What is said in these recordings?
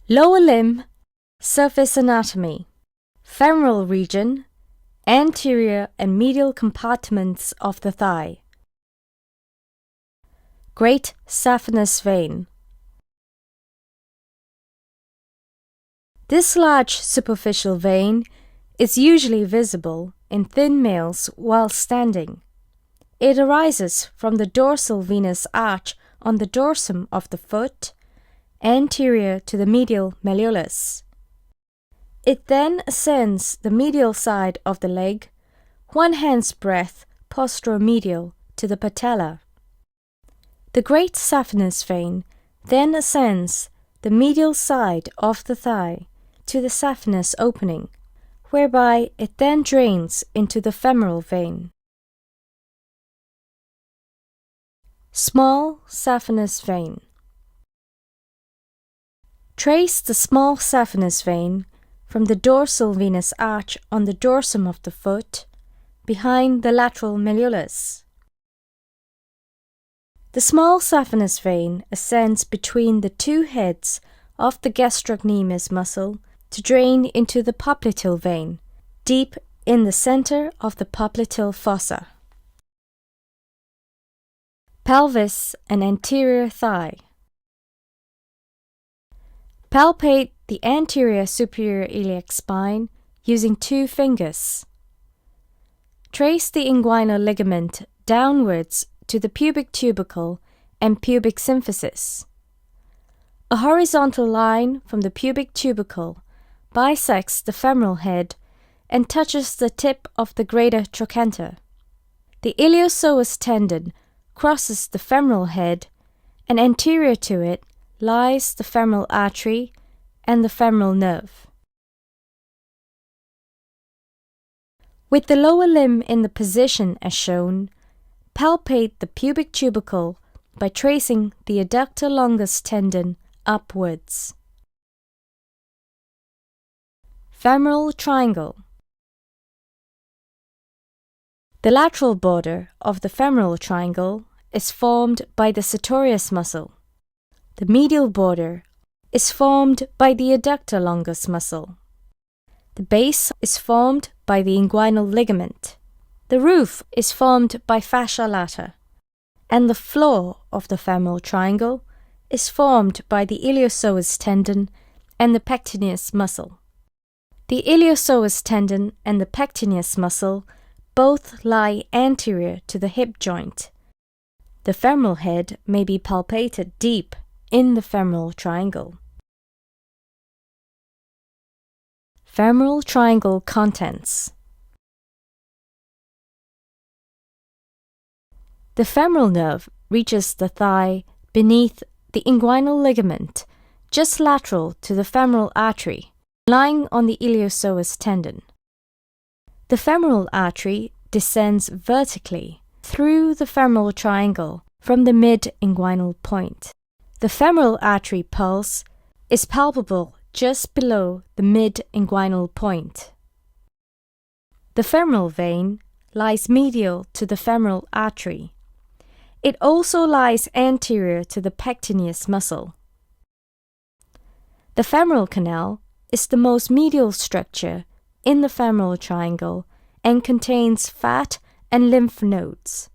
Lower limb, surface anatomy, femoral region, anterior and medial compartments of the thigh. Great saphenous vein. This large superficial vein is usually visible in thin males while standing. It arises from the dorsal venous arch on the dorsum of the foot, anterior to the medial malleolus. It then ascends the medial side of the leg, 1 hand's breadth posteromedial to the patella. The great saphenous vein then ascends the medial side of the thigh to the saphenous opening, whereby it then drains into the femoral vein. Small saphenous vein. Trace the small saphenous vein from the dorsal venous arch on the dorsum of the foot, behind the lateral malleolus. The small saphenous vein ascends between the 2 heads of the gastrocnemius muscle to drain into the popliteal vein, deep in the center of the popliteal fossa. Pelvis and anterior thigh. Palpate the anterior superior iliac spine using 2 fingers. Trace the inguinal ligament downwards to the pubic tubercle and pubic symphysis. A horizontal line from the pubic tubercle bisects the femoral head and touches the tip of the greater trochanter. The iliopsoas tendon crosses the femoral head, and anterior to it lies the femoral artery and the femoral nerve. With the lower limb in the position as shown, palpate the pubic tubercle by tracing the adductor longus tendon upwards. Femoral triangle. The lateral border of the femoral triangle is formed by the sartorius muscle. The medial border is formed by the adductor longus muscle. The base is formed by the inguinal ligament. The roof is formed by fascia lata, and the floor of the femoral triangle is formed by the iliopsoas tendon and the pectineus muscle. The iliopsoas tendon and the pectineus muscle both lie anterior to the hip joint. The femoral head may be palpated deep in the femoral triangle. Femoral triangle contents. The femoral nerve reaches the thigh beneath the inguinal ligament, just lateral to the femoral artery, lying on the iliopsoas tendon. The femoral artery descends vertically through the femoral triangle from the mid-inguinal point. The femoral artery pulse is palpable just below the mid-inguinal point. The femoral vein lies medial to the femoral artery. It also lies anterior to the pectineus muscle. The femoral canal is the most medial structure in the femoral triangle and contains fat and lymph nodes.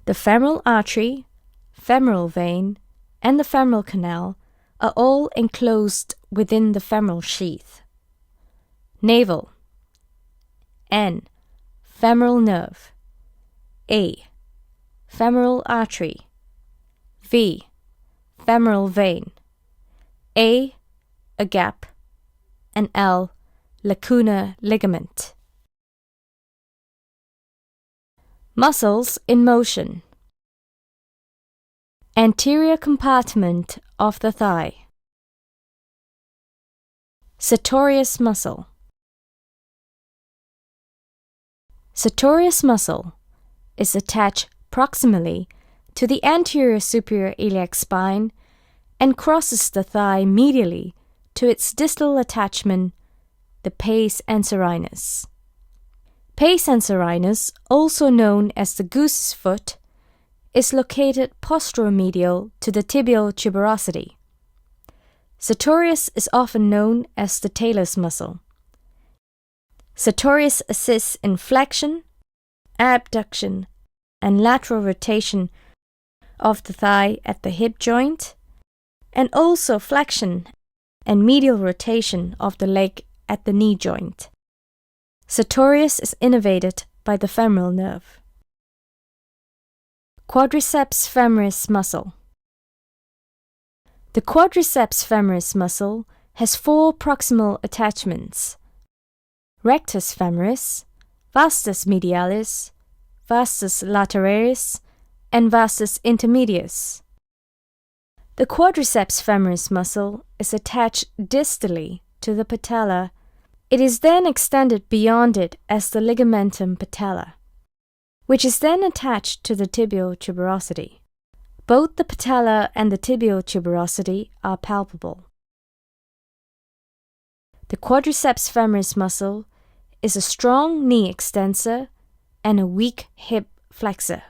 The femoral artery, femoral vein, and the femoral canal are all enclosed within the femoral sheath. Navel. N. Femoral nerve. A. Femoral artery. V. Femoral vein. A gap, and L. Lacunar ligament. Muscles in motion. Anterior compartment of the thigh. Sartorius muscle. Sartorius muscle is attached proximally to the anterior superior iliac spine and crosses the thigh medially to its distal attachment, the pes anserinus. Pes anserinus, also known as the goose's foot, is located posteromedial to the tibial tuberosity. Sartorius is often known as the talus muscle. Sartorius assists in flexion, abduction, and lateral rotation of the thigh at the hip joint, and also flexion and medial rotation of the leg at the knee joint. Sartorius is innervated by the femoral nerve. Quadriceps femoris muscle. The quadriceps femoris muscle has 4 proximal attachments: rectus femoris, vastus medialis, vastus lateralis, and vastus intermedius. The quadriceps femoris muscle is attached distally to the patella. It is then extended beyond it as the ligamentum patella, which is then attached to the tibial tuberosity. Both the patella and the tibial tuberosity are palpable. The quadriceps femoris muscle is a strong knee extensor and a weak hip flexor.